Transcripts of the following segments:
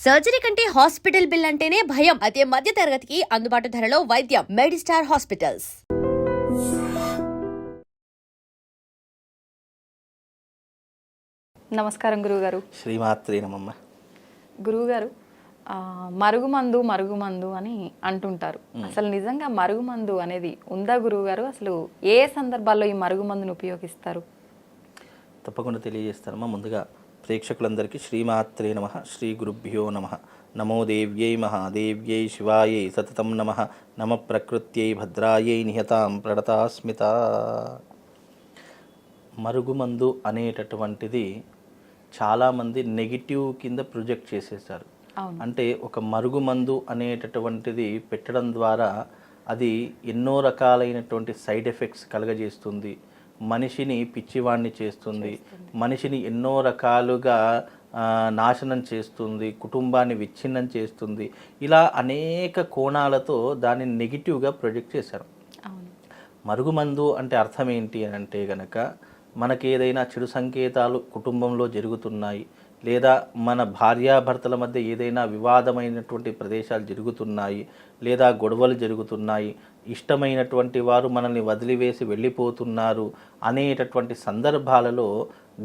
Surgery కంటే hospital bill అంటేనే భయం. అదే మధ్య తరగతికి అందుబాటు ధరలో వైద్యం. Medistar hospitals. నమస్కారం గురువుగారు. శ్రీమాత్రే నమమ్మ. గురువుగారు, మరుగుమందు అని అంటుంటారు. అసలు నిజంగా మరుగుమందు అనేది ఉందా గురువుగారు? అసలు ఏ సందర్భాల్లో ఈ మరుగుమందును ఉపయోగిస్తారు? తప్పకుండా తెలియజేస్తానమ్మా. ముందుగా ప్రేక్షకులందరికీ శ్రీమాత్రే నమ, శ్రీ గురుభ్యో నమ. నమో దేవ్యై మహాదేవ్యై శివాయై సతతం నమ. నమ ప్రకృత్యై భద్రాయై నిహతాం ప్రణతాస్మిత. మరుగుమందు అనేటటువంటిది చాలామంది నెగిటివ్ కింద ప్రొజెక్ట్ చేసేసారు. అంటే ఒక మరుగుమందు అనేటటువంటిది పెట్టడం ద్వారా అది ఎన్నో రకాలైనటువంటి సైడ్ ఎఫెక్ట్స్ కలగజేస్తుంది, మనిషిని పిచ్చివాణ్ణి చేస్తుంది, మనిషిని ఎన్నో రకాలుగా నాశనం చేస్తుంది, కుటుంబాన్ని విచ్ఛిన్నం చేస్తుంది. ఇలా అనేక కోణాలతో దాన్ని నెగిటివ్గా ప్రొజెక్ట్ చేశారు. మరుగుమందు అంటే అర్థం ఏంటి అని అంటే గనక, మనకి ఏదైనా చెడు సంకేతాలు కుటుంబంలో జరుగుతున్నాయి, లేదా మన భార్యాభర్తల మధ్య ఏదైనా వివాదమైనటువంటి ప్రదేశాలు జరుగుతున్నాయి, లేదా గొడవలు జరుగుతున్నాయి, ఇష్టమైనటువంటి వారు మనల్ని వదిలివేసి వెళ్ళిపోతున్నారు అనేటటువంటి సందర్భాలలో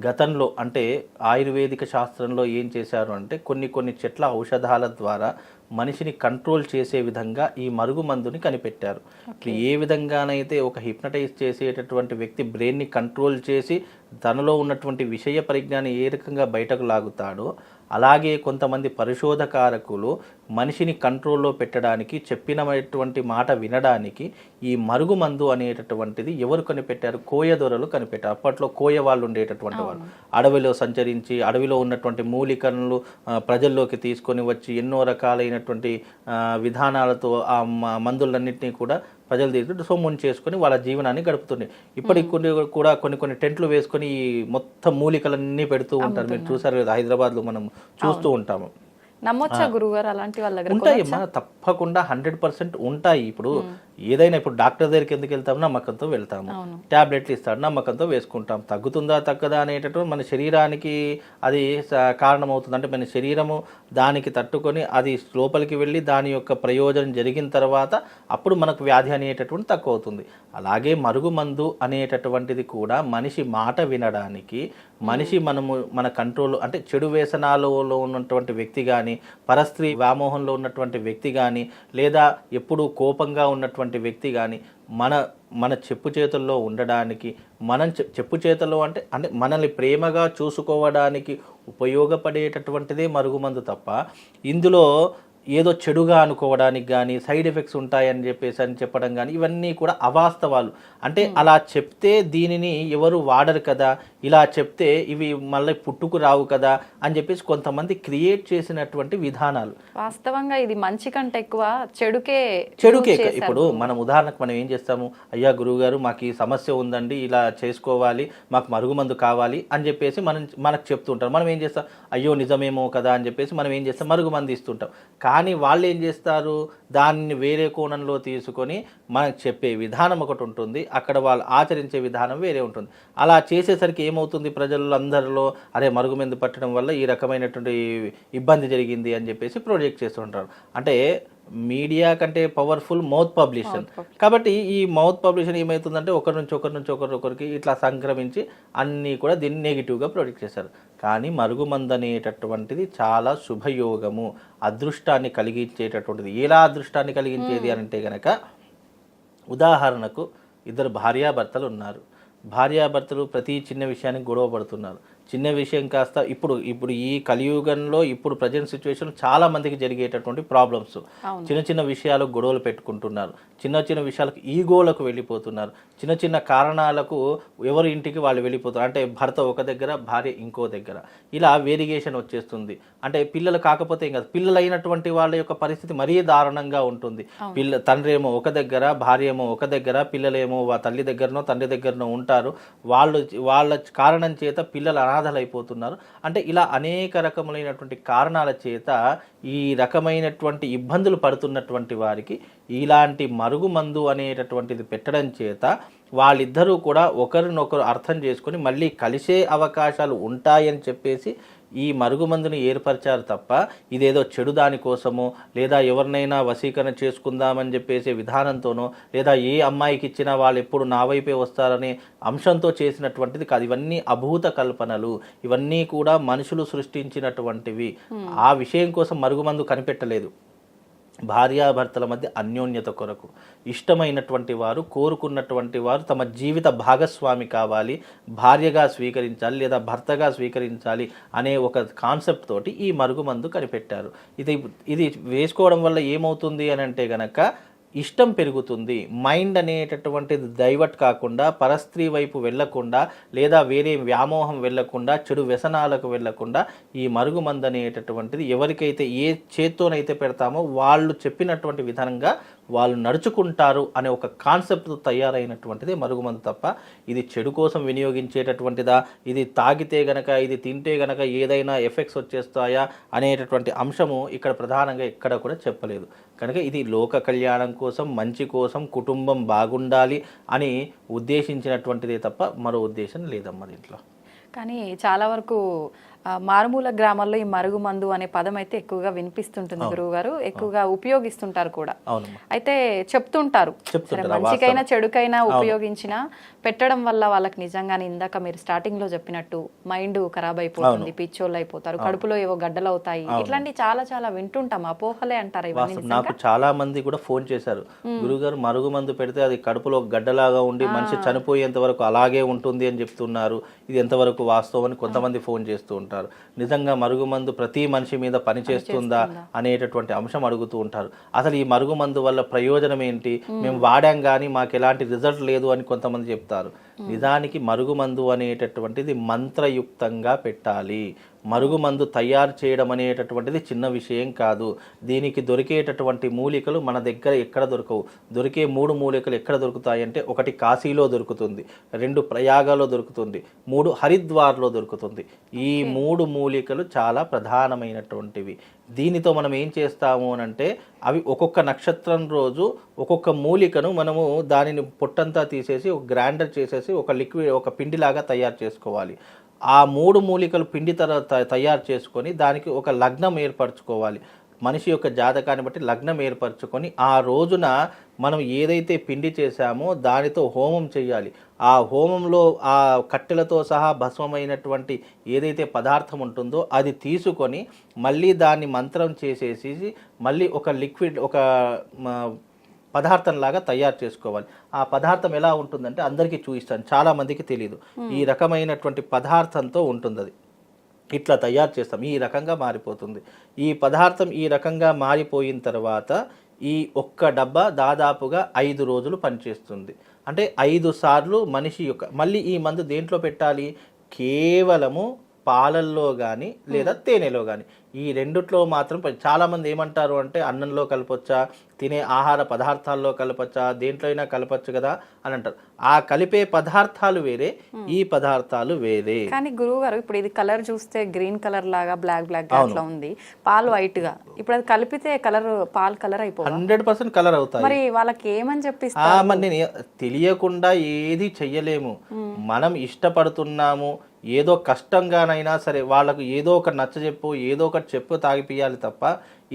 గతంలో అంటే ఆయుర్వేదిక శాస్త్రంలో ఏం చేశారు అంటే కొన్ని చెట్ల ఔషధాల ద్వారా మనిషిని కంట్రోల్ చేసే విధంగా ఈ మరుగుమందుని కనిపెట్టారు. ఏ విధంగానైతే ఒక హిప్నటైజ్ చేసేటటువంటి వ్యక్తి బ్రెయిన్ని కంట్రోల్ చేసి తనలో ఉన్నటువంటి విషయ పరిజ్ఞానం ఏ రకంగా బయటకు లాగుతాడో, అలాగే కొంతమంది పరిశోధకారకులు మనిషిని కంట్రోల్లో పెట్టడానికి, చెప్పినటువంటి మాట వినడానికి ఈ మరుగుమందు అనేటటువంటిది ఎవరు కనిపెట్టారు? కోయదొరలు కనిపెట్టారు. అప్పట్లో కోయ వాళ్ళు ఉండేటటువంటి వాళ్ళు అడవిలో సంచరించి అడవిలో ఉన్నటువంటి మూలికలను ప్రజల్లోకి తీసుకొని వచ్చి ఎన్నో రకాలైనటువంటి విధానాలతో ఆ మందులన్నింటినీ కూడా ప్రజలు తీసుకుంటూ సొమ్ముని చేసుకొని వాళ్ళ జీవనాన్ని గడుపుతుంది. ఇప్పటికి కూడా కొన్ని టెంట్లు వేసుకొని ఈ మొత్తం మూలికలన్నీ పెడుతూ ఉంటారు. మీరు చూసారు కదా, హైదరాబాద్లో మనం చూస్తూ ఉంటాము. నమ్మొచ్చా గురువుగారు? అలాంటి వాళ్ళ దగ్గర ఉంటాయమ్మా, తప్పకుండా 100% ఉంటాయి. ఇప్పుడు ఏదైనా ఇప్పుడు డాక్టర్ దగ్గరికి ఎందుకు వెళ్తాము? నమ్మకంతో వెళ్తాము. ట్యాబ్లెట్లు ఇస్తాడు, నమ్మకంతో వేసుకుంటాం. తగ్గుతుందా తగ్గదా అనేటటువంటి మన శరీరానికి అది కారణమవుతుంది. అంటే మన శరీరము దానికి తట్టుకొని అది లోపలికి వెళ్ళి దాని యొక్క ప్రయోజనం జరిగిన తర్వాత అప్పుడు మనకు వ్యాధి అనేటటువంటి తక్కువ అవుతుంది. అలాగే మరుగుమందు అనేటటువంటిది కూడా మనిషి మాట వినడానికి, మనిషి మన కంట్రోల్ అంటే చెడు వ్యసనాలలో ఉన్నటువంటి వ్యక్తి కానీ, పరస్త్రీ వ్యామోహంలో ఉన్నటువంటి వ్యక్తి కానీ, లేదా ఎప్పుడూ కోపంగా ఉన్నటువంటి వ్యక్తి కానీ మన చెప్పు చేతుల్లో ఉండడానికి, మనం చెప్పు చేతుల్లో అంటే మనల్ని ప్రేమగా చూసుకోవడానికి ఉపయోగపడేటటువంటిదే మరుగుమందు తప్ప ఇందులో ఏదో చెడుగా అనుకోవడానికి కానీ, సైడ్ ఎఫెక్ట్స్ ఉంటాయని చెప్పడం కానీ ఇవన్నీ కూడా అవాస్తవాలు. అంటే అలా చెప్తే దీనిని ఎవరు వాడరు కదా, ఇలా చెప్తే ఇవి మళ్ళీ పుట్టుకు రావు కదా అని చెప్పేసి కొంతమంది క్రియేట్ చేసినటువంటి విధానాలు. వాస్తవంగా ఇది మంచి కంటే ఎక్కువ చెడుకే. ఇప్పుడు మనం ఉదాహరణకు మనం ఏం చేస్తాము? అయ్యా గురువుగారు, మాకు ఈ సమస్య ఉందండి, ఇలా చేసుకోవాలి, మాకు మరుగుమందు కావాలి అని చెప్పేసి మనకు చెప్తుంటారు. మనం ఏం చేస్తాం? అయ్యో నిజమేమో కదా అని చెప్పేసి మనం ఏం చేస్తాం? మరుగుమందు ఇస్తుంటాం. కానీ వాళ్ళు ఏం చేస్తారు? దాన్ని వేరే కోణంలో తీసుకొని మనకు చెప్పే విధానం ఒకటి ఉంటుంది, అక్కడ వాళ్ళు ఆచరించే విధానం వేరే ఉంటుంది. అలా చేసేసరికి ఏమవుతుంది? ప్రజలందరిలో అరే మరుగుమందు పట్టడం వల్ల ఈ రకమైనటువంటి ఇబ్బంది జరిగింది అని చెప్పేసి ప్రొజెక్ట్ చేస్తుంటారు. అంటే మీడియా కంటే పవర్ఫుల్ మౌత్ పబ్లిషన్. కాబట్టి ఈ మౌత్ పబ్లిషన్ ఏమవుతుందంటే ఒకరి నుంచి ఒకరికి ఇట్లా సంక్రమించి అన్నీ కూడా దీన్ని నెగిటివ్గా ప్రొజెక్ట్ చేశారు. కానీ మరుగుమందు అనేటటువంటిది చాలా శుభయోగము, అదృష్టాన్ని కలిగించేటటువంటిది. ఎలా అదృష్టాన్ని కలిగించేది అని అంటే గనక, ఉదాహరణకు ఇద్దరు భార్యాభర్తలు ఉన్నారు. భార్యాభర్తలు ప్రతి చిన్న విషయానికి గొడవ పడుతున్నారు. చిన్న విషయం కాస్త ఇప్పుడు ఈ కలియుగంలో ఇప్పుడు ప్రజెంట్ సిచ్యువేషన్ చాలా మందికి జరిగేటటువంటి ప్రాబ్లమ్స్. చిన్న విషయాలకు గొడవలు పెట్టుకుంటున్నారు, చిన్న విషయాలకు ఈగోలకు వెళ్ళిపోతున్నారు, చిన్న కారణాలకు ఎవరి ఇంటికి వాళ్ళు వెళ్ళిపోతారు. అంటే భర్త ఒక దగ్గర, భార్య ఇంకో దగ్గర, ఇలా వేరియేషన్ వచ్చేస్తుంది. అంటే పిల్లలు కాకపోతే ఏం కాదు, పిల్లలైనటువంటి వాళ్ళ యొక్క పరిస్థితి మరీ దారుణంగా ఉంటుంది. తండ్రి ఏమో ఒక దగ్గర, భార్య ఏమో ఒక దగ్గర, పిల్లలేమో తల్లి దగ్గరనో తండ్రి దగ్గరనో ఉంటారు. వాళ్ళ కారణం చేత పిల్లలు అనాథలైపోతున్నారు. అంటే ఇలా అనేక రకములైనటువంటి కారణాల చేత ఈ రకమైనటువంటి ఇబ్బందులు పడుతున్నటువంటి వారికి ఇలాంటి మరుగుమందు అనేటటువంటిది పెట్టడం చేత వాళ్ళిద్దరూ కూడా ఒకరినొకరు అర్థం చేసుకొని మళ్ళీ కలిసే అవకాశాలు ఉంటాయని చెప్పేసి ఈ మరుగుమందుని ఏర్పరిచారు తప్ప ఇదేదో చెడు దానికోసమో లేదా ఎవరినైనా వశీకరణ చేసుకుందామని చెప్పేసి విధానంతోనో లేదా ఏ అమ్మాయికి ఇచ్చినా వాళ్ళు ఎప్పుడు నా వైపే వస్తారనే అంశంతో చేసినటువంటిది కాదు. ఇవన్నీ అభూత కల్పనలు, ఇవన్నీ కూడా మనుషులు సృష్టించినటువంటివి. ఆ విషయం కోసం మరుగుమందు కనిపెట్టలేదు. భార్యాభర్తల మధ్య అన్యోన్యత కొరకు ఇష్టమైనటువంటి వారు, కోరుకున్నటువంటి వారు తమ జీవిత భాగస్వామి కావాలి, భార్యగా స్వీకరించాలి లేదా భర్తగా స్వీకరించాలి అనే ఒక కాన్సెప్ట్ తోటి ఈ మరుగుమందు కనిపెట్టారు. ఇది వేసుకోవడం వల్ల ఏమవుతుంది అని అంటే గనక ఇష్టం పెరుగుతుంది. మైండ్ అనేటటువంటిది డైవర్ట్ కాకుండా, పరస్త్రీ వైపు వెళ్లకుండా లేదా వేరే వ్యామోహం వెళ్లకుండా, చెడు వ్యసనాలకు వెళ్లకుండా ఈ మరుగుమందు అనేటటువంటిది ఎవరికైతే ఏ చేత్తోనైతే పెడతామో వాళ్ళు చెప్పినటువంటి విధంగా వాళ్ళు నడుచుకుంటారు అనే ఒక కాన్సెప్ట్ తయారైనటువంటిది మరుగుమందు తప్ప ఇది చెడు కోసం వినియోగించేటటువంటిదా, ఇది తాగితే గనక, ఇది తింటే గనక ఏదైనా ఎఫెక్ట్స్ వచ్చేస్తాయా అనేటటువంటి అంశము ఇక్కడ ప్రధానంగా ఎక్కడ కూడా చెప్పలేదు. కనుక ఇది లోక కళ్యాణం కోసం, మంచి కోసం, కుటుంబం బాగుండాలి అని ఉద్దేశించినటువంటిదే తప్ప మరో ఉద్దేశం లేదమ్మా దీంట్లో. కానీ చాలా వరకు మారుమూల గ్రామాల్లో ఈ మరుగుమందు అనే పదం అయితే ఎక్కువగా వినిపిస్తుంటుంది గురువు గారు, ఎక్కువగా ఉపయోగిస్తుంటారు కూడా. అయితే చెప్తుంటారు సరే మంచికైనా చెడుకైనా ఉపయోగించినా పెట్టడం వల్ల వాళ్ళకి నిజంగానే ఇందాక మీరు స్టార్టింగ్ లో చెప్పినట్టు మైండ్ ఖరాబ్ అయిపోతుంది, పిచ్చోళ్ళు అయిపోతారు, కడుపులో ఏవో గడ్డలు అవుతాయి, ఇట్లాంటి చాలా చాలా వింటుంటాం. అపోహలే అంటారు ఇవన్నీ. నాకు చాలా మంది కూడా ఫోన్ చేశారు, గురుగారు మరుగుమందు పెడితే అది కడుపులో గడ్డలాగా ఉండి మనిషి చనిపోయేంత వరకు అలాగే ఉంటుంది అని చెప్తున్నారు, ఇది ఎంతవరకు వాస్తవం అని కొంతమంది ఫోన్ చేస్తూ ఉంటారు. నిజంగా మరుగుమందు ప్రతి మనిషి మీద పనిచేస్తుందా అనేటటువంటి అంశం అడుగుతూ ఉంటారు. అసలు ఈ మరుగుమందు వల్ల ప్రయోజనం ఏంటి, మేము వాడాం కానీ మాకు ఎలాంటి రిజల్ట్ లేదు అని కొంతమంది చెప్తారు. నిజానికి మరుగుమందు అనేటటువంటిది మంత్రయుక్తంగా పెట్టాలి. మరుగుమందు తయారు చేయడం అనేటటువంటిది చిన్న విషయం కాదు. దీనికి దొరికేటటువంటి మూలికలు మన దగ్గర ఎక్కడ దొరకవు. దొరికే 3 మూలికలు ఎక్కడ దొరుకుతాయంటే, 1 కాశీలో దొరుకుతుంది, 2 ప్రయాగలో దొరుకుతుంది, 3 హరిద్వార్లో దొరుకుతుంది. ఈ 3 మూలికలు చాలా ప్రధానమైనటువంటివి. దీనితో మనం ఏం చేస్తాము అనంటే, అవి ఒక్కొక్క నక్షత్రం రోజు ఒక్కొక్క మూలికను మనము దానిని పొట్టంతా తీసేసి ఒక గ్రైండర్ చేసేసి ఒక లిక్విడ్, ఒక పిండిలాగా తయారు చేసుకోవాలి. ఆ 3 మూలికలు పిండి తయారు చేసుకొని దానికి ఒక లగ్నం ఏర్పరచుకోవాలి. మనిషి యొక్క జాతకాన్ని బట్టి లగ్నం ఏర్పరచుకొని ఆ రోజున మనం ఏదైతే పిండి చేశామో దానితో హోమం చేయాలి. ఆ హోమంలో ఆ కట్టెలతో సహా భస్మమైనటువంటి ఏదైతే పదార్థం ఉంటుందో అది తీసుకొని మళ్ళీ దాన్ని మంత్రం చేసేసి మళ్ళీ ఒక లిక్విడ్, ఒక పదార్థంలాగా తయారు చేసుకోవాలి. ఆ పదార్థం ఎలా ఉంటుందంటే అందరికీ చూపిస్తాను, చాలామందికి తెలియదు. ఈ రకమైనటువంటి పదార్థంతో ఉంటుంది. అది ఇట్లా తయారు చేస్తాం, ఈ రకంగా మారిపోతుంది. ఈ పదార్థం ఈ రకంగా మారిపోయిన తర్వాత ఈ ఒక్క డబ్బా దాదాపుగా 5 రోజులు పనిచేస్తుంది. అంటే 5 సార్లు మనిషి యొక్క, మళ్ళీ ఈ మందు దేంట్లో పెట్టాలి, కేవలము పాలల్లో కానీ లేదా తేనెలో కానీ, ఈ రెండిట్లో మాత్రం. చాలామంది ఏమంటారు అంటే అన్నంలో కలపొచ్చా, తినే ఆహార పదార్థాల్లో కలపచ్చా, దేంట్లో అయినా కలపచ్చు కదా అని అంటారు. ఆ కలిపే పదార్థాలు వేరే, ఈ పదార్థాలు వేరే. కానీ గురువు గారు ఇప్పుడు ఇది కలర్ చూస్తే గ్రీన్ కలర్ లాగా బ్లాక్ అట్లా ఉంది, పాలు వైట్ గా, ఇప్పుడు అది కలిపితే కలర్, పాలు కలర్ అయిపోతుంది, 100% కలర్ అవుతాయి. మరి వాళ్ళకి ఏమని చెప్పిస్తారు? మరి నేను తెలియకుండా ఏది చెయ్యలేము. మనం ఇష్టపడుతున్నాము, ఏదో కష్టంగానైనా సరే వాళ్ళకు ఏదో ఒకటి నచ్చజెప్పు, ఏదో ఒకటి చెప్పు తాగిపియాలి తప్ప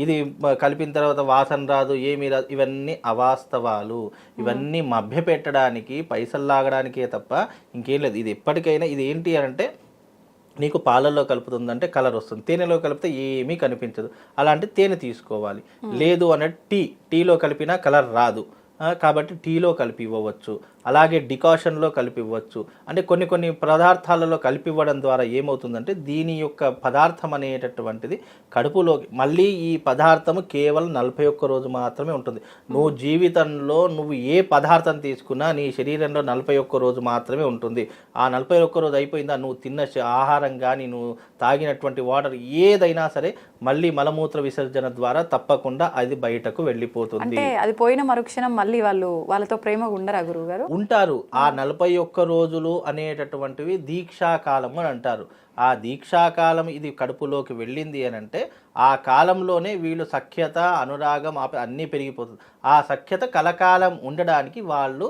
ఇది కలిపిన తర్వాత వాసన రాదు, ఏమీ రాదు, ఇవన్నీ అవాస్తవాలు. ఇవన్నీ మభ్యపెట్టడానికి, పైసలు లాగడానికే తప్ప ఇంకేం లేదు. ఇది ఎప్పటికైనా ఇది ఏంటి అంటే, నీకు పాలల్లో కలుపుతుందంటే కలర్ వస్తుంది, తేనెలో కలిపితే ఏమీ కనిపించదు. అలాంటి తేనె తీసుకోవాలి. లేదు అంటే టీలో కలిపినా కలర్ రాదు, కాబట్టి టీలో కలిపి ఇవ్వవచ్చు. అలాగే డికాషన్లో కలిపి ఇవ్వచ్చు. అంటే కొన్ని పదార్థాలలో కలిపి ఇవ్వడం ద్వారా ఏమవుతుందంటే దీని యొక్క పదార్థం అనేటటువంటిది కడుపులోకి, మళ్ళీ ఈ పదార్థము కేవలం 41 రోజు మాత్రమే ఉంటుంది. నువ్వు జీవితంలో నువ్వు ఏ పదార్థం తీసుకున్నా నీ శరీరంలో 41 రోజు మాత్రమే ఉంటుంది. ఆ 41 రోజు అయిపోయిందా, నువ్వు తిన్న ఆహారం కానీ నువ్వు తాగినటువంటి వాటర్ ఏదైనా సరే మళ్ళీ మలమూత్ర విసర్జన ద్వారా తప్పకుండా అది బయటకు వెళ్ళిపోతుంది. అంటే అది పోయిన మరుక్షణం మళ్ళీ వాళ్ళతో ప్రేమగా ఉండరా గురువు గారు? ఉంటారు. ఆ 41 రోజులు అనేటటువంటివి దీక్షాకాలం అని అంటారు. ఆ దీక్షాకాలం ఇది కడుపులోకి వెళ్ళింది అని అంటే ఆ కాలంలోనే వీళ్ళు సఖ్యత, అనురాగం అన్నీ పెరిగిపోతుంది. ఆ సఖ్యత కలకాలం ఉండడానికి వాళ్ళు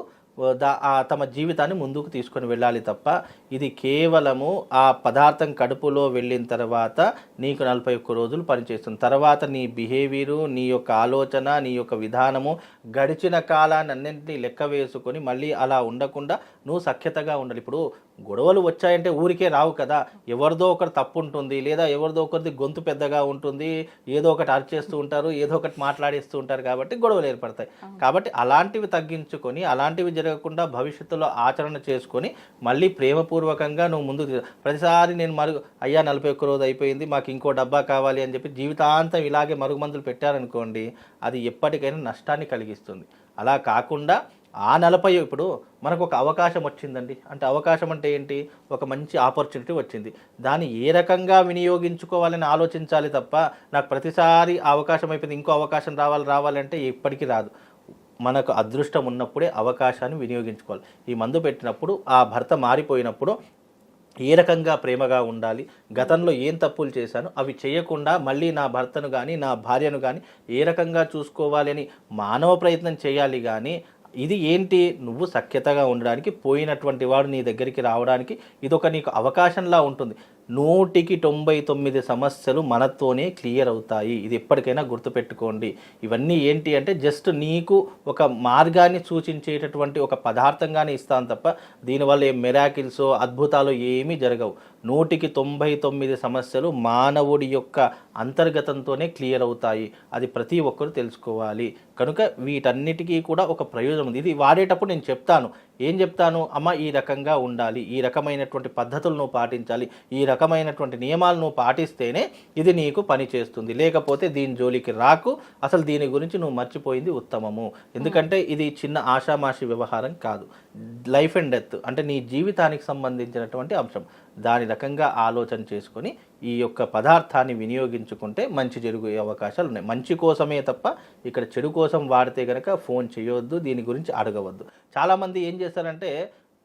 తమ జీవితాన్ని ముందుకు తీసుకొని వెళ్ళాలి తప్ప ఇది కేవలము ఆ పదార్థం కడుపులో వెళ్ళిన తర్వాత నీకు 41 రోజులు పనిచేస్తుంది. తర్వాత నీ బిహేవియరు, నీ యొక్క ఆలోచన, నీ యొక్క విధానము, గడిచిన కాలాన్ని అన్నింటినీ లెక్క వేసుకొని మళ్ళీ అలా ఉండకుండా నువ్వు సఖ్యతగా ఉండాలి. ఇప్పుడు గొడవలు వచ్చాయంటే ఊరికే రావు కదా, ఎవరిదో ఒకటి తప్పు ఉంటుంది, లేదా ఎవరిదో ఒకరిది గొంతు పెద్దగా ఉంటుంది, ఏదో ఒకటి అరిచేస్తూ ఉంటారు, ఏదో ఒకటి మాట్లాడిస్తూ ఉంటారు, కాబట్టి గొడవలు ఏర్పడతాయి. కాబట్టి అలాంటివి తగ్గించుకొని, అలాంటివి జరగకుండా భవిష్యత్తులో ఆచరణ చేసుకొని మళ్ళీ ప్రేమపూర్వకంగా నువ్వు ముందుకు ప్రతిసారి నేను అయ్యా 41 రోజు అయిపోయింది, మాకు ఇంకో డబ్బా కావాలి అని చెప్పి జీవితాంతం ఇలాగే మరుగుమందులు పెట్టారనుకోండి, అది ఎప్పటికైనా నష్టాన్ని కలిగిస్తుంది. అలా కాకుండా ఆ 40 ఇప్పుడు మనకు ఒక అవకాశం వచ్చిందండి, అంటే అవకాశం అంటే ఏంటి, ఒక మంచి ఆపర్చునిటీ వచ్చింది, దాన్ని ఏ రకంగా వినియోగించుకోవాలని ఆలోచించాలి తప్ప నాకు ప్రతిసారి అవకాశం అయిపోయింది ఇంకో అవకాశం రావాలంటే ఎప్పటికీ రాదు. మనకు అదృష్టం ఉన్నప్పుడే అవకాశాన్ని వినియోగించుకోవాలి. ఈ మందు పెట్టినప్పుడు ఆ భర్త మారిపోయినప్పుడు ఏ రకంగా ప్రేమగా ఉండాలి, గతంలో ఏం తప్పులు చేశాను అవి చేయకుండా మళ్ళీ నా భర్తను కానీ నా భార్యను కానీ ఏ రకంగా చూసుకోవాలి అని మానవ ప్రయత్నం చేయాలి. కానీ ఇది ఏంటి, నువ్వు సఖ్యతగా ఉండడానికి, పోయినటువంటి వాడు నీ దగ్గరికి రావడానికి ఇదొక నీకు అవకాశంలా ఉంటుంది. 199 సమస్యలు మనతోనే క్లియర్ అవుతాయి, ఇది ఎప్పటికైనా గుర్తుపెట్టుకోండి. ఇవన్నీ ఏంటి అంటే జస్ట్ నీకు ఒక మార్గాన్ని సూచించేటటువంటి ఒక పదార్థంగానే ఇస్తాను తప్ప దీనివల్ల ఏ మిరాకిల్స్ అద్భుతాలు ఏమీ జరగవు. 199 సమస్యలు మానవుడి యొక్క అంతర్గతంతోనే క్లియర్ అవుతాయి, అది ప్రతి ఒక్కరు తెలుసుకోవాలి. కనుక వీటన్నిటికీ కూడా ఒక ప్రయోజనం ఉంది. ఇది వాడేటప్పుడు నేను చెప్తాను, ఏం చెప్తాను, అమ్మ ఈ రకంగా ఉండాలి, ఈ రకమైనటువంటి పద్ధతులను పాటించాలి, ఈ రకమైనటువంటి నియమాలను పాటిస్తేనే ఇది నీకు పని చేస్తుంది, లేకపోతే దీని జోలికి రాకు, అసలు దీని గురించి నువ్వు మర్చిపోయింది ఉత్తమము. ఎందుకంటే ఇది చిన్న ఆషామాషి వ్యవహారం కాదు, లైఫ్ అండ్ డెత్ అంటే నీ జీవితానికి సంబంధించినటువంటి అంశం. దాని రకంగా ఆలోచన చేసుకొని ఈ యొక్క పదార్థాన్ని వినియోగించుకుంటే మంచి జరిగే అవకాశాలు ఉన్నాయి. మంచి కోసమే తప్ప ఇక్కడ చెడు కోసం వాడితే కనుక ఫోన్ చేయవద్దు, దీని గురించి అడగవద్దు. చాలామంది ఏం చేస్తారంటే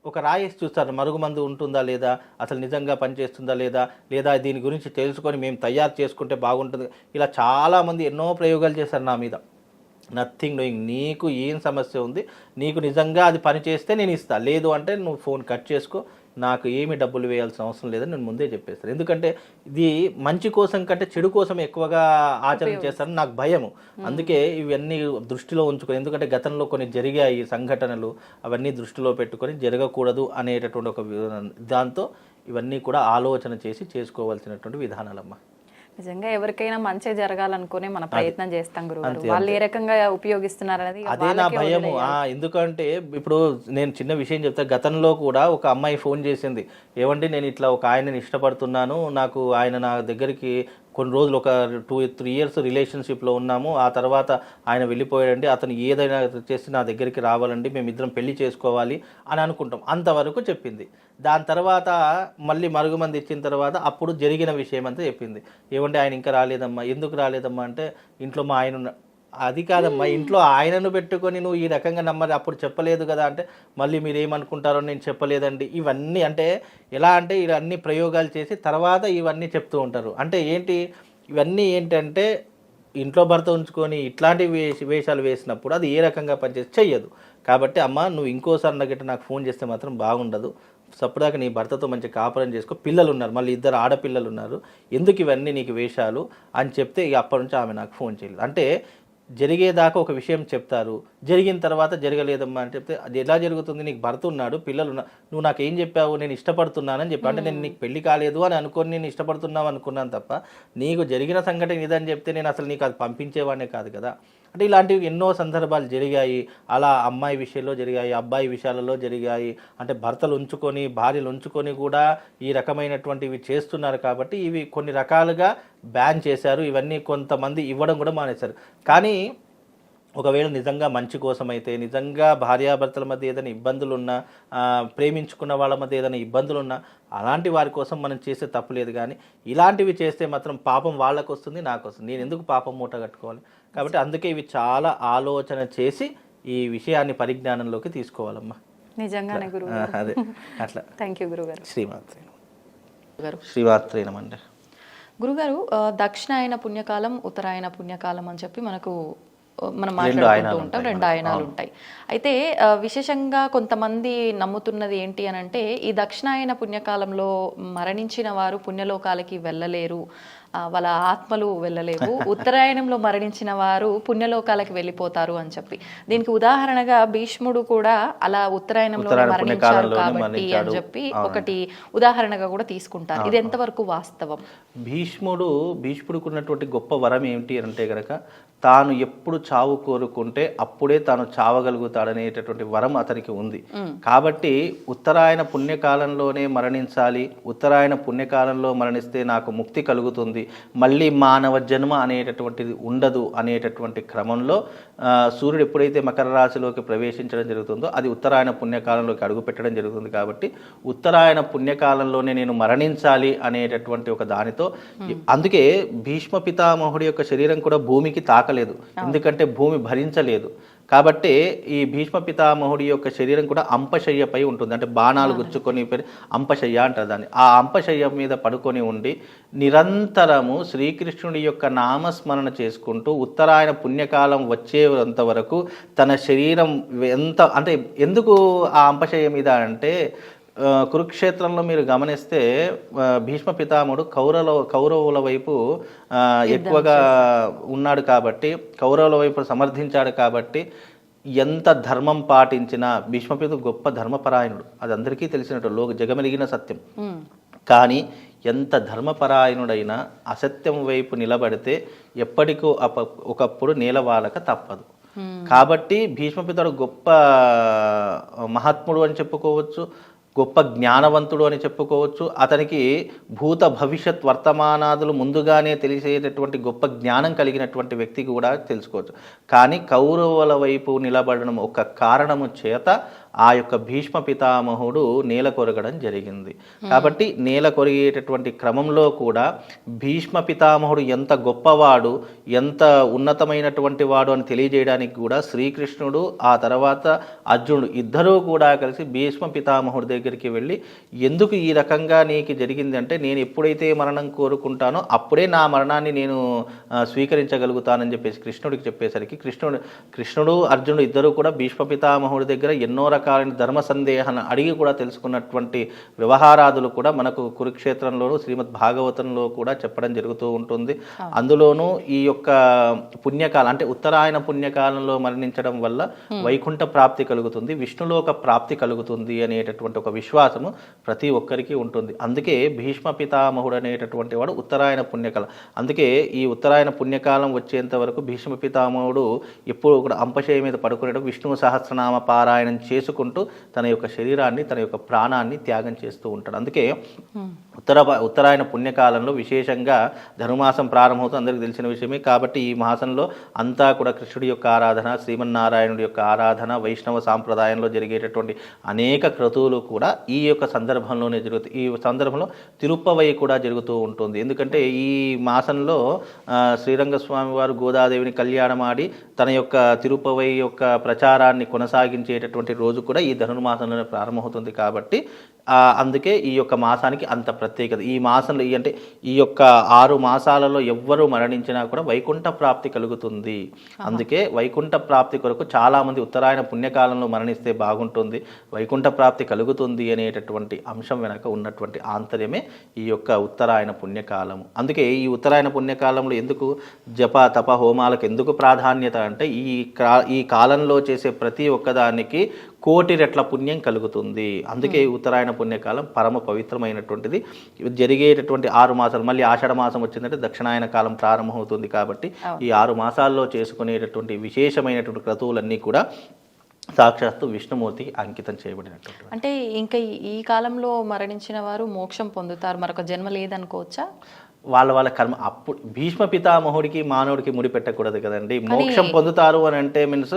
ఒక రాయేసి చూస్తారు, మరుగుమందు ఉంటుందా లేదా, అసలు నిజంగా పనిచేస్తుందా లేదా దీని గురించి తెలుసుకొని మేము తయారు చేసుకుంటే బాగుంటుంది. ఇలా చాలామంది ఎన్నో ప్రయోగాలు చేస్తారు నా మీద. Nothing doing. నీకు ఏం సమస్య ఉంది, నీకు నిజంగా అది పని చేస్తే నేను ఇస్తాను, లేదు అంటే నువ్వు ఫోన్ కట్ చేసుకో, నాకు ఏమి డబ్బులు వేయాల్సిన అవసరం లేదని నేను ముందే చెప్పేస్తాను. ఎందుకంటే ఇది మంచి కోసం కంటే చెడు కోసం ఎక్కువగా ఆచరణ చేస్తారని నాకు భయము. అందుకే ఇవన్నీ దృష్టిలో ఉంచుకొని, ఎందుకంటే గతంలో కొన్ని జరిగాయి సంఘటనలు, అవన్నీ దృష్టిలో పెట్టుకొని జరగకూడదు అనేటటువంటి ఒక దాంతో ఇవన్నీ కూడా ఆలోచన చేసి చేసుకోవాల్సినటువంటి విధానాలమ్మా. నిజంగా ఎవరికైనా మంచి జరగాలనుకునే మన ప్రయత్నం చేస్తాం గురువు, వాళ్ళు ఏ రకంగా ఉపయోగిస్తున్నారు అనేది అదే నా భయము. ఎందుకంటే ఇప్పుడు నేను చిన్న విషయం చెప్తా, గతంలో కూడా ఒక అమ్మాయి ఫోన్ చేసింది, ఏమండి నేను ఇట్లా ఒక ఆయనని ఇష్టపడుతున్నాను, నాకు ఆయన నా దగ్గరికి కొన్ని రోజులు ఒక 2-3 ఇయర్స్ రిలేషన్షిప్లో ఉన్నాము, ఆ తర్వాత ఆయన వెళ్ళిపోయాడండి, అతను ఏదైనా చేసి నా దగ్గరికి రావాలండి, మేమిద్దరం పెళ్లి చేసుకోవాలి అని అనుకుంటాం, అంతవరకు చెప్పింది. దాని తర్వాత మళ్ళీ మరుగుమంది ఇచ్చిన తర్వాత అప్పుడు జరిగిన విషయం అంతా చెప్పింది. ఏమంటే ఆయన ఇంకా రాలేదమ్మా, ఎందుకు రాలేదమ్మా అంటే ఇంట్లో మా ఆయన. అది కాదమ్మా, ఇంట్లో ఆయనను పెట్టుకొని నువ్వు ఈ రకంగా నమ్మది, అప్పుడు చెప్పలేదు కదా అంటే మళ్ళీ మీరు ఏమనుకుంటారో నేను చెప్పలేదండి. ఇవన్నీ అంటే ఎలా అంటే ఇవన్నీ ప్రయోగాలు చేసి తర్వాత ఇవన్నీ చెప్తూ ఉంటారు. అంటే ఏంటి, ఇవన్నీ ఏంటంటే ఇంట్లో భర్త ఉంచుకొని ఇట్లాంటి వేషాలు వేసినప్పుడు అది ఏ రకంగా పనిచేసి చెయ్యదు. కాబట్టి అమ్మ నువ్వు ఇంకోసారి నాకు ఫోన్ చేస్తే మాత్రం బాగుండదు, సప్పుడాక నీ భర్తతో మంచి కాపురం చేసుకో, పిల్లలు ఉన్నారు, మళ్ళీ 2 ఆడపిల్లలు ఉన్నారు, ఎందుకు ఇవన్నీ నీకు వేషాలు అని చెప్తే ఇక అప్పటి నుంచి ఆమె నాకు ఫోన్ చేయలేదు. అంటే జరిగేదాకా ఒక విషయం చెప్తారు, జరిగిన తర్వాత జరగలేదమ్మా అని చెప్తే అది ఎలా జరుగుతుంది, నీకు భర్త ఉన్నాడు, పిల్లలు ఉన్నా, నువ్వు నాకు ఏం చెప్పావు, నేను ఇష్టపడుతున్నానని చెప్పి, అంటే నేను నీకు పెళ్లి కాలేదు అని అనుకొని నేను ఇష్టపడుతున్నావు అనుకున్నాను తప్ప నీకు జరిగిన సంఘటన ఇదని చెప్తే నేను అసలు నీకు అది పంపించేవాడినే కాదు కదా. అంటే ఇలాంటివి ఎన్నో సందర్భాలు జరిగాయి, అలా అమ్మాయి విషయంలో జరిగాయి, అబ్బాయి విషయాలలో జరిగాయి. అంటే భర్తలు ఉంచుకొని భార్యలు ఉంచుకొని కూడా ఈ రకమైనటువంటివి చేస్తున్నారు. కాబట్టి ఇవి కొన్ని రకాలుగా బ్యాన్ చేశారు, ఇవన్నీ కొంతమంది ఇవ్వడం కూడా మానేశారు. కానీ ఒకవేళ నిజంగా మంచి కోసం అయితే, నిజంగా భార్యాభర్తల మధ్య ఏదైనా ఇబ్బందులు ఉన్నా, ప్రేమించుకున్న వాళ్ళ మధ్య ఏదైనా ఇబ్బందులు ఉన్నా, అలాంటి వారి కోసం మనం చేసే తప్పులేదు. కానీ ఇలాంటివి చేస్తే మాత్రం పాపం వాళ్ళకు వస్తుంది, నాకు వస్తుంది, నేను ఎందుకు పాపం మూట కట్టుకోవాలి. కాబట్టి అందుకే ఇవి చాలా ఆలోచన చేసి ఈ విషయాన్ని పరిజ్ఞానంలోకి తీసుకోవాలమ్మా. నిజంగానే గురువు. అదే అట్లా. థ్యాంక్ యూ గురుగారు. శ్రీమాత్రేనమండి. గురుగారు, దక్షిణాయన పుణ్యకాలం, ఉత్తరాయణ పుణ్యకాలం అని చెప్పి మనకు మనం మాట్లాడుకుంటూ ఉంటాం, 2 ఆయనాలు ఉంటాయి. అయితే విశేషంగా కొంతమంది నమ్ముతున్నది ఏంటి అని అంటే, ఈ దక్షిణాయన పుణ్యకాలంలో మరణించిన వారు పుణ్యలోకాలకి వెళ్ళలేరు, వాళ్ళ ఆత్మలు వెళ్ళలేవు, ఉత్తరాయణంలో మరణించిన వారు పుణ్యలోకాలకి వెళ్ళిపోతారు అని చెప్పి. దీనికి ఉదాహరణగా భీష్ముడు కూడా అలా ఉత్తరాయణంలో మరణించారు కాబట్టి అని చెప్పి ఒకటి ఉదాహరణగా కూడా తీసుకుంటారు. ఇది ఎంతవరకు వాస్తవం? భీష్ముడికి ఉన్నటువంటి గొప్ప వరం ఏమిటి అంటే గనక, తాను ఎప్పుడు చావు కోరుకుంటే అప్పుడే తాను చావగలుగుతాడనేటటువంటి వరం అతనికి ఉంది. కాబట్టి ఉత్తరాయణ పుణ్యకాలంలోనే మరణించాలి, ఉత్తరాయణ పుణ్యకాలంలో మరణిస్తే నాకు ముక్తి కలుగుతుంది, మళ్ళీ మానవ జన్మ అనేటటువంటిది ఉండదు అనేటటువంటి క్రమంలో సూర్యుడు ఎప్పుడైతే మకర రాశిలోకి ప్రవేశించడం జరుగుతుందో అది ఉత్తరాయణ పుణ్యకాలంలోకి అడుగు పెట్టడం జరుగుతుంది. కాబట్టి ఉత్తరాయణ పుణ్యకాలంలోనే నేను మరణించాలి అనేటటువంటి ఒక దానితో, అందుకే భీష్మ పితామహుడి యొక్క శరీరం కూడా భూమికి తాకలేదు, ఎందుకంటే భూమి భరించలేదు. కాబట్టి ఈ భీష్మ పితామహుడి యొక్క శరీరం కూడా అంపశయ్యపై ఉంటుంది, అంటే బాణాలు గుచ్చుకొని అంపశయ్య అంటారు దాన్ని. ఆ అంపశయ్య మీద పడుకొని ఉండి నిరంతరము శ్రీకృష్ణుడి యొక్క నామస్మరణ చేసుకుంటూ ఉత్తరాయణ పుణ్యకాలం వచ్చేంత వరకు తన శరీరం అంటే ఎందుకు ఆ అంపశయ్య మీద అంటే, కురుక్షేత్రంలో మీరు గమనిస్తే భీష్మ పితామహుడు కౌరవుల వైపు ఎక్కువగా ఉన్నాడు కాబట్టి, కౌరవుల వైపు సమర్థించాడు కాబట్టి ఎంత ధర్మం పాటించినా భీష్మపిత గొప్ప ధర్మపరాయణుడు, అది అందరికీ తెలిసినట్టు జగమెరిగిన సత్యం. కానీ ఎంత ధర్మపరాయణుడైనా అసత్యం వైపు నిలబడితే ఎప్పటికో ఒకప్పుడు నేలవాలక తప్పదు. కాబట్టి భీష్మపితుడు గొప్ప మహాత్ముడు అని చెప్పుకోవచ్చు, గొప్ప జ్ఞానవంతుడు అని చెప్పుకోవచ్చు. అతనికి భూత భవిష్యత్ వర్తమానాదులు ముందుగానే తెలిసేటటువంటి గొప్ప జ్ఞానం కలిగినటువంటి వ్యక్తి కూడా తెలుసుకోవచ్చు. కానీ కౌరవుల వైపు నిలబడడం ఒక కారణము చేత ఆ యొక్క భీష్మ పితామహుడు నేల కొరగడం జరిగింది. కాబట్టి నేల కొరిగేటటువంటి క్రమంలో కూడా భీష్మ పితామహుడు ఎంత గొప్పవాడు, ఎంత ఉన్నతమైనటువంటి వాడు అని తెలియజేయడానికి కూడా శ్రీకృష్ణుడు ఆ తర్వాత అర్జునుడు ఇద్దరూ కూడా కలిసి భీష్మ పితామహుడి దగ్గరికి వెళ్ళి, ఎందుకు ఈ రకంగా నీకు జరిగింది అంటే, నేను ఎప్పుడైతే మరణం కోరుకుంటానో అప్పుడే నా మరణాన్ని నేను స్వీకరించగలుగుతానని చెప్పేసి కృష్ణుడికి చెప్పేసరికి కృష్ణుడు అర్జునుడు ఇద్దరూ కూడా భీష్మ పితామహుడి దగ్గర ఎన్నో రకాలైన ధర్మ సందేహాన్ని అడిగి కూడా తెలుసుకున్నటువంటి వ్యవహారాదులు కూడా మనకు కురుక్షేత్రంలోను శ్రీమద్ భాగవతంలో కూడా చెప్పడం జరుగుతూ ఉంటుంది. అందులోనూ ఈ యొక్క పుణ్యకాలం అంటే ఉత్తరాయణ పుణ్యకాలంలో మరణించడం వల్ల వైకుంఠ ప్రాప్తి కలుగుతుంది, విష్ణులోక ప్రాప్తి కలుగుతుంది అనేటటువంటి ఒక విశ్వాసము ప్రతి ఒక్కరికి ఉంటుంది. అందుకే భీష్మ పితామహుడు అనేటటువంటి వాడు ఉత్తరాయణ పుణ్యకాలం. అందుకే ఈ ఉత్తరాయణ పుణ్యకాలం వచ్చేంత వరకు భీష్మ పితామహుడు ఎప్పుడు కూడా అంపశయ మీద పడుకునేటప్పుడు విష్ణు సహస్రనామ పారాయణం చేసుకుంటూ తన యొక్క శరీరాన్ని, తన యొక్క ప్రాణాన్ని త్యాగం చేస్తూ ఉంటాడు. అందుకే ఉత్తరాయణ పుణ్యకాలంలో విశేషంగా ధనుమాసం ప్రారంభమవుతుంది, అందరికీ తెలిసిన విషయమే. కాబట్టి ఈ మాసంలో అంతా కూడా కృష్ణుడి యొక్క ఆరాధన, శ్రీమన్నారాయణుడి యొక్క ఆరాధన, వైష్ణవ సాంప్రదాయంలో జరిగేటటువంటి అనేక క్రతువులు కూడా ఈ యొక్క సందర్భంలోనే జరుగుతాయి. ఈ సందర్భంలో తిరుప్పవై కూడా జరుగుతూ ఉంటుంది. ఎందుకంటే ఈ మాసంలో శ్రీరంగస్వామి వారు గోదాదేవిని కళ్యాణమాడి తన యొక్క తిరుపవై యొక్క ప్రచారాన్ని కొనసాగించేటటువంటి రోజు కూడా ఈ ధనుర్మాసంలోనే ప్రారంభమవుతుంది. కాబట్టి అందుకే ఈ యొక్క మాసానికి అంత ప్రత్యేకత. ఈ మాసంలో అంటే ఈ యొక్క 6 మాసాలలో ఎవ్వరూ మరణించినా కూడా వైకుంఠ ప్రాప్తి కలుగుతుంది. అందుకే వైకుంఠ ప్రాప్తి కొరకు చాలామంది ఉత్తరాయణ పుణ్యకాలంలో మరణిస్తే బాగుంటుంది, వైకుంఠ ప్రాప్తి కలుగుతుంది అనేటటువంటి అంశం వెనక ఉన్నటువంటి ఆంతర్యమే ఈ యొక్క ఉత్తరాయణ పుణ్యకాలము. అందుకే ఈ ఉత్తరాయణ పుణ్యకాలంలో ఎందుకు జప తప హోమాలకు ఎందుకు ప్రాధాన్యత అంటే, ఈ కాలంలో చేసే ప్రతి ఒక్కదానికి 1,000,000 రెట్ల పుణ్యం కలుగుతుంది. అందుకే ఉత్తరాయణ పుణ్యకాలం పరమ పవిత్రమైనటువంటిది. జరిగేటటువంటి 6 మాసాలు, మళ్ళీ ఆషాఢ మాసం వచ్చిందంటే దక్షిణాయన కాలం ప్రారంభమవుతుంది. కాబట్టి ఈ 6 మాసాల్లో చేసుకునేటటువంటి విశేషమైనటువంటి క్రతువులన్నీ కూడా సాక్షాత్తు విష్ణుమూర్తికి అంకితం చేయబడినటువంటి. అంటే ఇంకా ఈ కాలంలో మరణించిన వారు మోక్షం పొందుతారు, మరొక జన్మ లేదనుకోవచ్చా? వాళ్ళ కర్మ. అప్పుడు భీష్మ పితామహుడికి మానవుడికి ముడిపెట్టకూడదు కదండి. మోక్షం పొందుతారు అని అంటే మీన్స్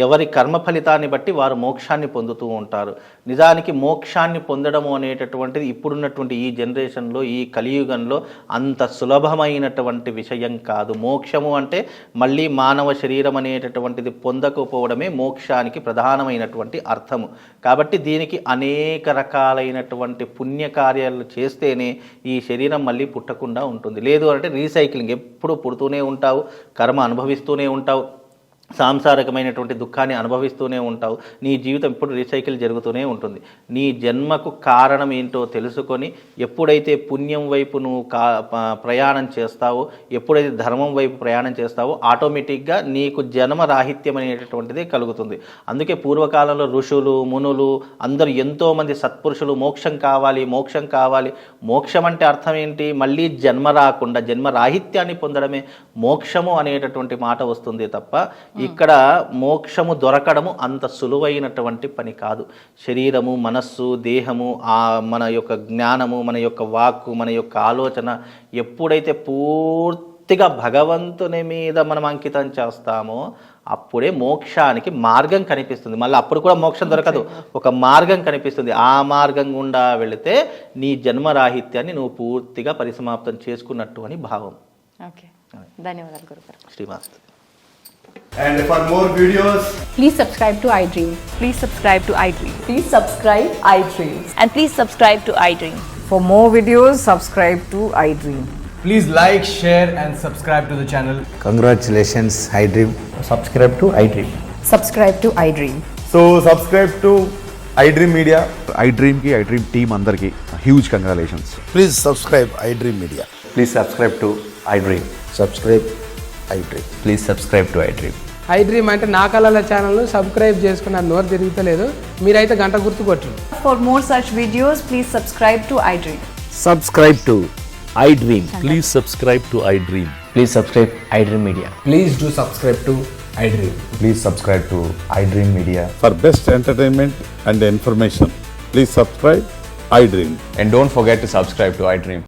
ఎవరి కర్మ ఫలితాన్ని బట్టి వారు మోక్షాన్ని పొందుతూ ఉంటారు. నిజానికి మోక్షాన్ని పొందడము అనేటటువంటిది ఇప్పుడున్నటువంటి ఈ జనరేషన్లో, ఈ కలియుగంలో అంత సులభమైనటువంటి విషయం కాదు. మోక్షము అంటే మళ్ళీ మానవ శరీరం అనేటటువంటిది పొందకపోవడమే మోక్షానికి ప్రధానమైనటువంటి అర్థము. కాబట్టి దీనికి అనేక రకాలైనటువంటి పుణ్యకార్యాలు చేస్తేనే ఈ శరీరం మళ్ళీ పుట్టకుండా ఉంటుంది. లేదు అంటే రీసైక్లింగ్, ఎప్పుడు పుడుతూనే ఉంటావు, కర్మ అనుభవిస్తూనే ఉంటావు, సాంసారికమైనటువంటి దుఃఖాన్ని అనుభవిస్తూనే ఉంటావు. నీ జీవితం ఇప్పుడు రీసైకిల్ జరుగుతూనే ఉంటుంది. నీ జన్మకు కారణం ఏంటో తెలుసుకొని ఎప్పుడైతే పుణ్యం వైపు నువ్వు ప్రయాణం చేస్తావో, ఎప్పుడైతే ధర్మం వైపు ప్రయాణం చేస్తావో ఆటోమేటిక్గా నీకు జన్మ రాహిత్యం అనేటటువంటిది కలుగుతుంది. అందుకే పూర్వకాలంలో ఋషులు, మునులు అందరూ ఎంతోమంది సత్పురుషులు మోక్షం కావాలి, మోక్షం కావాలి. మోక్షం అంటే అర్థం ఏంటి? మళ్ళీ జన్మ రాకుండా జన్మ రాహిత్యాన్ని పొందడమే మోక్షము అనేటటువంటి మాట వస్తుంది తప్ప ఇక్కడ మోక్షము దొరకడము అంత సులువైనటువంటి పని కాదు. శరీరము, మనస్సు, దేహము, మన యొక్క జ్ఞానము, మన యొక్క వాక్కు, మన యొక్క ఆలోచన ఎప్పుడైతే పూర్తిగా భగవంతుని మీద మనం అంకితం చేస్తామో అప్పుడే మోక్షానికి మార్గం కనిపిస్తుంది. మళ్ళీ అప్పుడు కూడా మోక్షం దొరకదు, ఒక మార్గం కనిపిస్తుంది. ఆ మార్గం గుండా వెళితే నీ జన్మరాహిత్యాన్ని నువ్వు పూర్తిగా పరిసమాప్తం చేసుకున్నట్టు అని భావం. ఓకే, ధన్యవాదాలు గురుగారు. శ్రీమాస్తు. And for more videos, please subscribe to iDream. Please subscribe to iDream. Please subscribe iDream. And please subscribe to iDream. For more videos, subscribe to iDream. please like, share and subscribe to the channel. Congratulations, iDream. Subscribe to iDream. Subscribe to iDream. So subscribe to iDream Media. iDream ki iDream team andarki huge congratulations. Please subscribe iDream Media. Please subscribe to iDream. Subscribe iDream. Please subscribe to iDream. iDream అంటే నా కళల ఛానల్ను subscribe చేసుకున్న నోరు తిరుగుతలేదు, మీరైతే గంట గుర్తు కొట్టండి. For more such videos, please subscribe to iDream. Subscribe to iDream. Please subscribe to iDream. Please subscribe iDream Media. Please do subscribe to iDream. Please subscribe to iDream Media. For best entertainment and information, please subscribe iDream. And don't forget to subscribe to iDream.